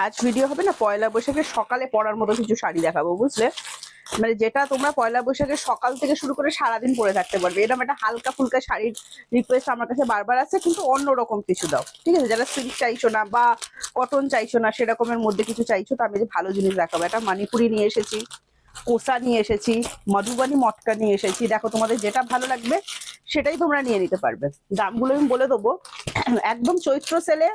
আজ ভিডিও হবে না পয়লা বৈশাখের সকালে পরার মতো কিছু শাড়ি দেখাবো, বুঝলে? মানে যেটা তোমরা পয়লা বৈশাখের সকাল থেকে শুরু করে সারাদিন পরে থাকতে পারবে। এরকম একটা হালকা ফুলকা শাড়ির রিকোয়েস্ট আমার কাছে বারবার আছে, কিন্তু অন্যরকম কিছু দাও, ঠিক আছে? যারা সিল্ক চাইছো না বা কটন চাইছো না, সেরকমের মধ্যে কিছু চাইছো, তো আমি যে ভালো জিনিস দেখাবো। একটা মানিপুরি নিয়ে এসেছি, কোসা নিয়ে এসেছি, মধুবানী মটকা নিয়ে এসেছি। দেখো তোমাদের যেটা ভালো লাগবে সেটাই তোমরা নিয়ে নিতে পারবে। দামগুলো আমি বলে দেবো। একদম চৈত্র সেলে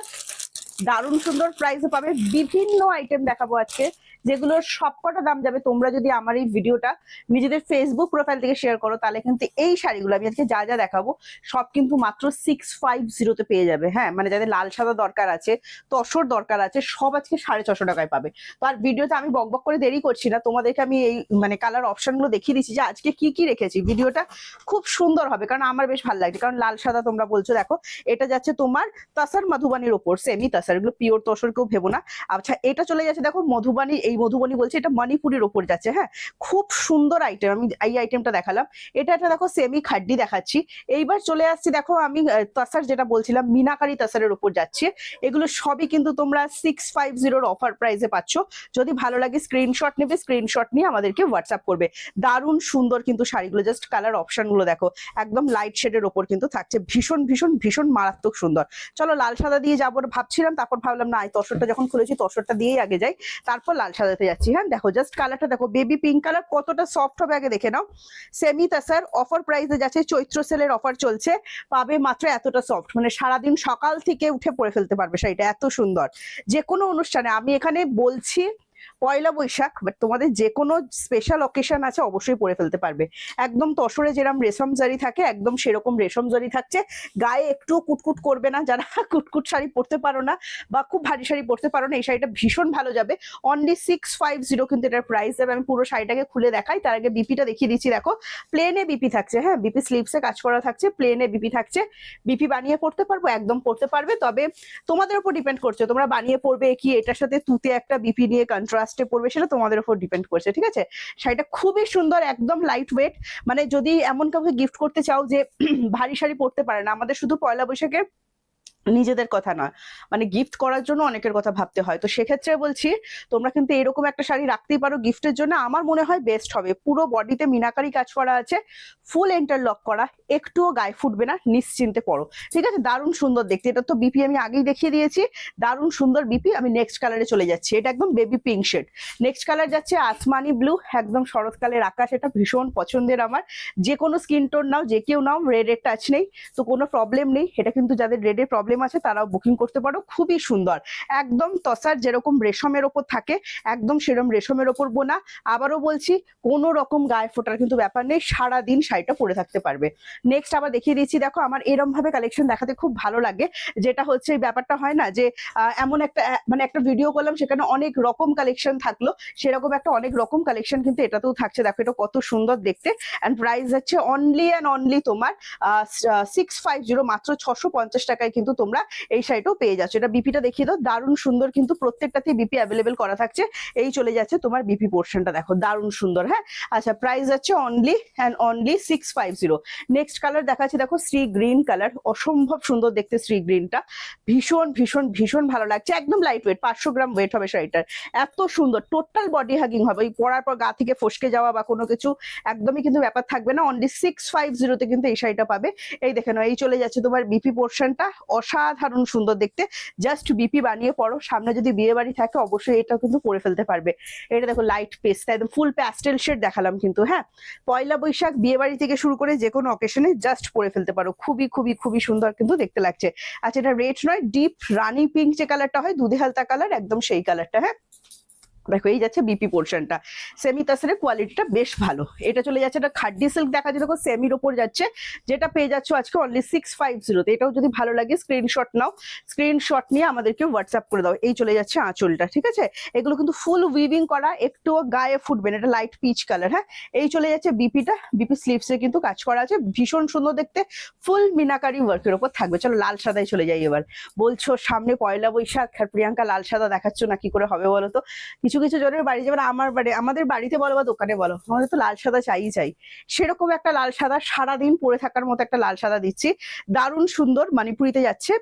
দারুণ সুন্দর প্রাইসে পাবে। বিভিন্ন আইটেম দেখাবো আজকে, যেগুলোর সবকটা দাম যাবে। তোমরা যদি আমার এই ভিডিওটা নিজেদের ফেসবুক প্রোফাইল থেকে শেয়ার করো, তাহলে কিন্তু এই শাড়িগুলো আমি আজকে যা যা দেখাবো সব কিন্তু মাত্র 650 পেয়ে যাবে। হ্যাঁ, মানে যাদের লাল সাদা দরকার আছে, তসর দরকার আছে, সব আজকে 650 টাকায় পাবে। তো আর ভিডিওতে আমি বকবক করে দেরি করছি না, তোমাদেরকে আমি এই মানে কালার অপশনগুলো দেখিয়ে দিচ্ছি যে আজকে কি কি রেখেছি। ভিডিওটা খুব সুন্দর হবে, কারণ আমার বেশ ভালো লাগছে, কারণ লাল সাদা তোমরা বলছো। দেখো, এটা যাচ্ছে তোমার তসর মধুবানির ওপর, সেমি তসর, এগুলো পিওর তসর কেউ ভেবো না। আচ্ছা, এটা চলে যাচ্ছে দেখো মধুবানি, এই মধুবানি বলছে, এটা মণিপুরের ওপর যাচ্ছে। হ্যাঁ, খুব সুন্দর আইটেম। আমি এই আইটেমটা দেখালাম, এটা একটা দেখো সেমি খাড্ডি দেখাচ্ছি। এইবার চলে আসছি দেখো আমি তসর যেটা বলছিলাম, মিনাকারি তসরের ওপর যাচ্ছে। এগুলো সবই কিন্তু তোমরা 650 অফার প্রাইসে পাচ্ছ। যদি ভালো লাগে স্ক্রিনশট নেবে, স্ক্রিনশট নিয়ে আমাদেরকে হোয়াটসঅ্যাপ করবে। দারুণ সুন্দর কিন্তু শাড়িগুলো, জাস্ট কালার অপশনগুলো দেখো, একদম লাইট শেডের ওপর কিন্তু থাকছে। ভীষণ ভীষণ ভীষণ মারাত্মক সুন্দর। চলো লাল সাদা দিয়ে যাবো ভাবছিলাম, তারপর ভাবলাম না, এই তসরটা যখন খুলেছি তসরটা দিয়েই আগে যাই, তারপর লাল সাদাতে যাচ্ছি। হ্যাঁ, দেখো জাস্ট কালারটা দেখো, বেবি পিঙ্ক কালার, কতটা সফট হবে আগে দেখে নাও। সেমি তাসার অফার প্রাইসে যাচ্ছে, চৈত্র সেলের অফার চলছে, পাবে মাত্র এতটা সফট, মানে সারাদিন সকাল থেকে উঠে পরে ফেলতে পারবে শাড়িটা, এত সুন্দর। যে কোনো অনুষ্ঠানে, আমি এখানে বলছি পয়লা বৈশাখ, বাট তোমাদের যে কোনো স্পেশাল অকেশন আছে অবশ্যই পরে ফেলতে পারবে। একদম তসরে যেরকম রেশম জারি থাকে, একদম সেরকম রেশম জারি থাকছে। গায়ে একটু কুটকুট করবে না, যারা কুটকুট শাড়ি পরতে পারো না বা খুব ভারী শাড়ি পরতে পারো না, এই শাড়িটা ভীষণ ভালো যাবে। অনলি 650 কিন্তু এটার প্রাইস যাবে। আমি পুরো শাড়িটাকে খুলে দেখাই, তার আগে বিপিটা দেখিয়ে দিচ্ছি। দেখো, প্লেনে বিপি থাকছে। হ্যাঁ, বিপি স্লিভসে কাজ করা থাকছে, প্লেনে বিপি থাকছে। বিপি বানিয়ে পড়তে পারবো, একদম পড়তে পারবে, তবে তোমাদের উপর ডিপেন্ড করছে তোমরা বানিয়ে পড়বে কি এটার সাথে তুতে একটা বিপি নিয়ে কন্ট্রাস্টে পড়বে, সেটা তোমাদের উপর ডিপেন্ড করছে, ঠিক আছে? শাড়িটা খুবই সুন্দর, একদম লাইট ওয়েট। মানে যদি এমন কাউকে গিফট করতে চাও যে ভারী শাড়ি পরতে পারে না, আমাদের শুধু পয়লা বৈশাখে নিজেদের কথা নয়, মানে গিফট করার জন্য অনেকের কথা ভাবতে হয়, তো সেক্ষেত্রে বলছি তোমরা কিন্তু এরকম একটা শাড়ি রাখতেই পারো গিফটের জন্য। আমার মনে হয় বেস্ট হবে। পুরো বডিতে মিনাকারি কাজ করা আছে, ফুল ইন্টারলক করা, একটুও গায়ে ফুটবে না, নিশ্চিন্তে পরো, ঠিক আছে? দারুণ সুন্দর দেখতে। এটা তো বিপি আমি আগেই দেখিয়ে দিয়েছি, দারুণ সুন্দর বিপি। আমি নেক্সট কালারে চলে যাচ্ছি, এটা একদম baby pink shade. Next colour যাচ্ছে আসমানি ব্লু, একদম শরৎকালের আকাশ। এটা ভীষণ পছন্দের আমার, যে কোনো স্কিন টোন নাও, যে কেউ নাও, রেডের টাচ নেই তো কোনো প্রবলেম নেই। এটা কিন্তু যাদের রেডের প্রবলেম আছে তারাও বুকিং করতে পারো। খুবই সুন্দর, একদম তসার যেরকম রেশমের ওপর থাকে, একদম সেরকম রেশমের ওপর বোনা। আবারও বলছি, কোনো রকম গায়ে ফোটার কিন্তু ব্যাপার নেই, সারাদিন শাড়িটা পরে থাকতে পারবে। নেক্সট আবার দেখিয়ে দিচ্ছি। দেখো, আমার এরম ভাবে কালেকশন দেখাতে খুব ভালো লাগে, যেটা হচ্ছে এই ব্যাপারটা হয় না যে এমন একটা মানে একটা ভিডিও করলাম সেখানে অনেক রকম কালেকশন থাকলো, সেরকম একটা অনেক রকম কালেকশন কিন্তু এটাতেও থাকছে। দেখো, এটা কত সুন্দর দেখতে। অ্যান্ড প্রাইস হচ্ছে অনলি অ্যান্ড অনলি তোমার 650, মাত্র 650 টাকায় কিন্তু তোমরা এই শাড়িটাও পেয়ে যাচ্ছ। এটা বিপিটা দেখিয়ে দাও, দারুণ সুন্দর কিন্তু প্রত্যেকটাতেই বিপি অ্যাভেলেবেল করা থাকছে। এই চলে যাচ্ছে তোমার বিপি পোর্শনটা, দেখো দারুণ সুন্দর। হ্যাঁ, আচ্ছা, প্রাইস যাচ্ছে only and only 650। Next colour দেখাচ্ছি, দেখো শ্রী গ্রিন কালার, অসম্ভব সুন্দর দেখতে শ্রী গ্রিনটা, ভীষণ ভীষণ ভীষণ ভালো লাগছে। একদম লাইট ওয়েট, 500 গ্রাম ওয়েট হবে শাড়িটার, এত সুন্দর। টোটাল বডি হাগিং হবে, ওই পরার পর গা থেকে ফসকে যাওয়া বা কোনো কিছু একদমই কিন্তু ব্যাপার থাকবে না। অনলি 650 কিন্তু এই শাড়িটা পাবে। এই দেখে নাও, এই চলে যাচ্ছে তোমার বিপি পোর্শনটা, অসাধারণ সুন্দর দেখতে। জাস্ট বিপি বানিয়ে পড়ো, সামনে যদি বিয়ে বাড়ি থাকে অবশ্যই এটাও কিন্তু পরে ফেলতে পারবে। এটা দেখো লাইট পেস্টটা, একদম ফুল প্যাস্টেল শেড দেখালাম কিন্তু। হ্যাঁ, পয়লা বৈশাখ, বিয়ে বাড়ি থেকে শুরু করে যে কোনো অকেশনে জাস্ট পরে ফেলতে পারো। খুবই খুবই খুবই সুন্দর কিন্তু দেখতে লাগছে। আচ্ছা, এটা রেড নয়, ডিপ রানি পিঙ্ক যে কালারটা হয়, দুধে হালতা কালার, একদম সেই কালারটা। হ্যাঁ, দেখো এই যাচ্ছে বিপি পোর্শনটা, সেমি তাসরের কোয়ালিটিটা বেশ ভালো। এটা চলে যাচ্ছে, এটা খাড্ডি সিল্ক দেখা যাচ্ছে, দেখো সেমির ওপর যাচ্ছে, যেটা পেয়ে যাচ্ছ আজকে অনলি 650। এটাও যদি ভালো লাগে স্ক্রিনশট নাও, স্ক্রিনশট নিয়ে আমাদেরকে হোয়াটসঅ্যাপ করে দাও। এই চলে যাচ্ছে আঁচলটা, ঠিক আছে? এগুলো কিন্তু ফুল উইভিং করা, একটুও গায়ে ফুটবে না, এটা লাইট পিচ কালার। হ্যাঁ, এই চলে যাচ্ছে বিপিটা, বিপি স্লিভসে কিন্তু কাজ করা আছে, ভীষণ সুন্দর দেখতে, ফুল মিনাকারি ওয়ার্কের ওপর থাকবে। চলো লাল সাদায় চলে যাই এবার। বলছো সামনে পয়লা বৈশাখ আর প্রিয়াঙ্কা লাল সাদা দেখাচ্ছ না, কি করে হবে বলো তো? কিছু কিছু জনের বাড়ি, যেমন আমার বাড়ি, আমাদের বাড়িতে বলো বা দোকানে বলো, আমাদের তো লাল সাদা চাই, সেরকম একটা লাল সাদা সারাদিন পরে থাকার মতো একটা লাল সাদা দিচ্ছি, দারুণ সুন্দর, মানিপুরিতে যাচ্ছে।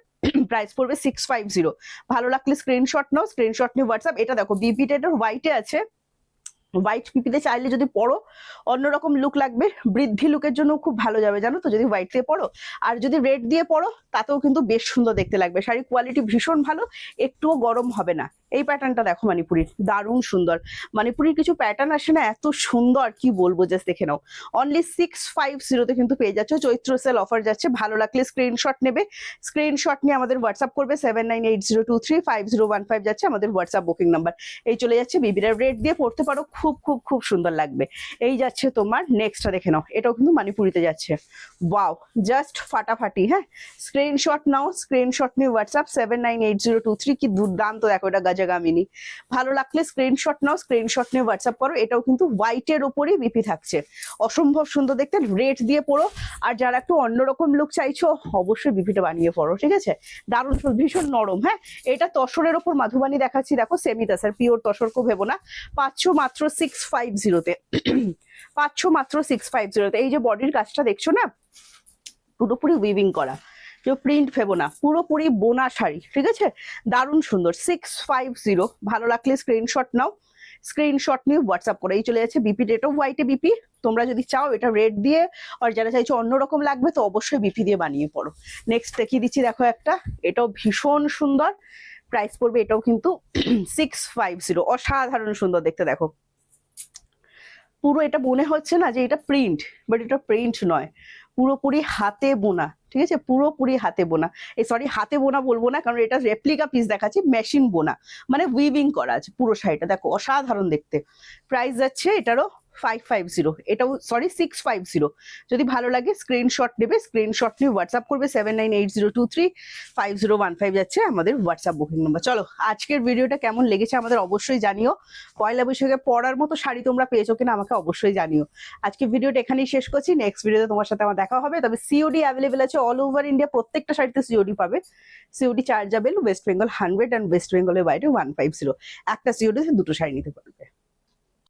প্রাইস পড়বে 650। ভালো লাগলে স্ক্রিনশট নাও, স্ক্রিনশট নিয়ে হোয়াটসঅ্যাপ। এটা দেখো বিপি টেডের হোয়াইটে আছে, হোয়াইট পিপিতে চাইলে যদি পরো অন্যরকম লুক লাগবে, বৃদ্ধি লুকের জন্য খুব ভালো যাবে জানো তো যদি হোয়াইট দিয়ে পরো। আর যদি রেড দিয়ে পরো তাতেও কিন্তু বেশ সুন্দর দেখতে লাগবে। শাড়ির কোয়ালিটি ভীষণ ভালো, একটুও গরম হবে না। এই প্যাটার্নটা দেখো মানিপুরির, দারুণ সুন্দর। মানিপুরির কিছু প্যাটার্ন আসে না এত সুন্দর, কি বলবো, জাস্ট দেখে নাও। অনলি 650 কিন্তু পেয়ে যাচ্ছে, চৈত্র সেল অফার যাচ্ছে। ভালো লাগলে স্ক্রিনশট নেবে, স্ক্রিনশট নিয়ে আমাদের হোয়াটসঅ্যাপ করবে। 7980235015 যাচ্ছে আমাদের হোয়াটসঅ্যাপ বুকিং নাম্বার। এই চলে যাচ্ছে বিবিরা, রেড দিয়ে পড়তে পারো, খুব খুব খুব সুন্দর লাগবে। এই যাচ্ছে তোমার নেক্সটটা, দেখে নাও, এটাও কিন্তু মানিপুরিতে যাচ্ছে। ওয়াও, জাস্ট ফাটাফাটি। হ্যাঁ, স্ক্রিনশট নাও, স্ক্রিনশট নিয়ে হোয়াটসঅ্যাপ 798023। কি দুর্দান্ত দেখো, এটা গাজাগামিনী। ভালো লাগলে স্ক্রিনশট নাও, স্ক্রিনশট নিয়ে হোয়াটসঅ্যাপ করো। এটাও কিন্তু হোয়াইটের উপরই বিপি থাকছে, অসম্ভব সুন্দর দেখতে। রেড দিয়ে পড়ো, আর যারা একটু অন্যরকম লুক চাইছো অবশ্যই বিপিটা বানিয়ে পড়ো, ঠিক আছে। দারুণ, ভীষণ নরম। হ্যাঁ, এটা তসরের ওপর মাধুবানি দেখাচ্ছি, দেখো সেমি তাসার, পিওর তসর কেউ ভেবো না। পাচ্ছ মাত্র 650-তে, পাচ্ছ মাত্র 650-তে। এই যে বডির কাজটা দেখছো না, পুরোপুরি উইভিং করা, প্রিন্ট ভেবো না, পুরোপুরি বোনা শাড়ি, ঠিক আছে। দারুণ সুন্দর, 650। ভালো লাগলে স্ক্রিনশট নাও, স্ক্রিনশট নিয়ে হোয়াটসঅ্যাপ করে। এই চলে যাচ্ছে বিপি, এটাও হোয়াইটে বিপি। তোমরা যদি চাও এটা রেড দিয়ে, আর যারা চাইছো অন্যরকম লাগবে তো অবশ্যই বিপি দিয়ে বানিয়ে পড়ো। নেক্সট দেখিয়ে দিচ্ছি, দেখো একটা, এটাও ভীষণ সুন্দর। প্রাইস পড়বে এটাও কিন্তু 650। অসাধারণ সুন্দর দেখতে, দেখো পুরো এটা মনে হচ্ছে না যে এটা প্রিন্ট, বাট এটা প্রিন্ট নয়, পুরোপুরি হাতে বোনা, ঠিক আছে, পুরোপুরি হাতে বোনা। এই সরি, হাতে বোনা বলবো না, কারণ এটা রেপ্লিকা পিস দেখাচ্ছি, মেশিন বোনা, মানে উইভিং করা আছে পুরো শাড়িটা। দেখো অসাধারণ দেখতে। প্রাইস যাচ্ছে এটারও 550, এটাও সরি 650। যদি ভালো লাগে স্ক্রিনশট নেবে, স্ক্রিনশট নিয়ে হোয়াটসঅ্যাপ করবে। 7980235015 যাচ্ছে আমাদের হোয়াটসঅ্যাপ বুকিং নাম্বার। চলো, আজকের ভিডিওটা কেমন লেগেছে আমাদের অবশ্যই জানিও। পয়লা বৈশাখে পরার মতো শাড়ি তোমরা পেয়েছো কিনা আমাকে অবশ্যই জানিও। আজকে ভিডিওটা এখানেই শেষ করছি, নেক্সট ভিডিওতে তোমার সাথে আমার দেখা হবে। তবে সিওডি অ্যাভেলেবেল আছে অল ওভার ইন্ডিয়া, প্রত্যেকটা শাড়িতে সিওডি পাবে। COD chargeable, West Bengal 100 and West বেঙ্গলের বাইরে 150। একটা সিওডিতে দুটো শাড়ি নিতে পারবে।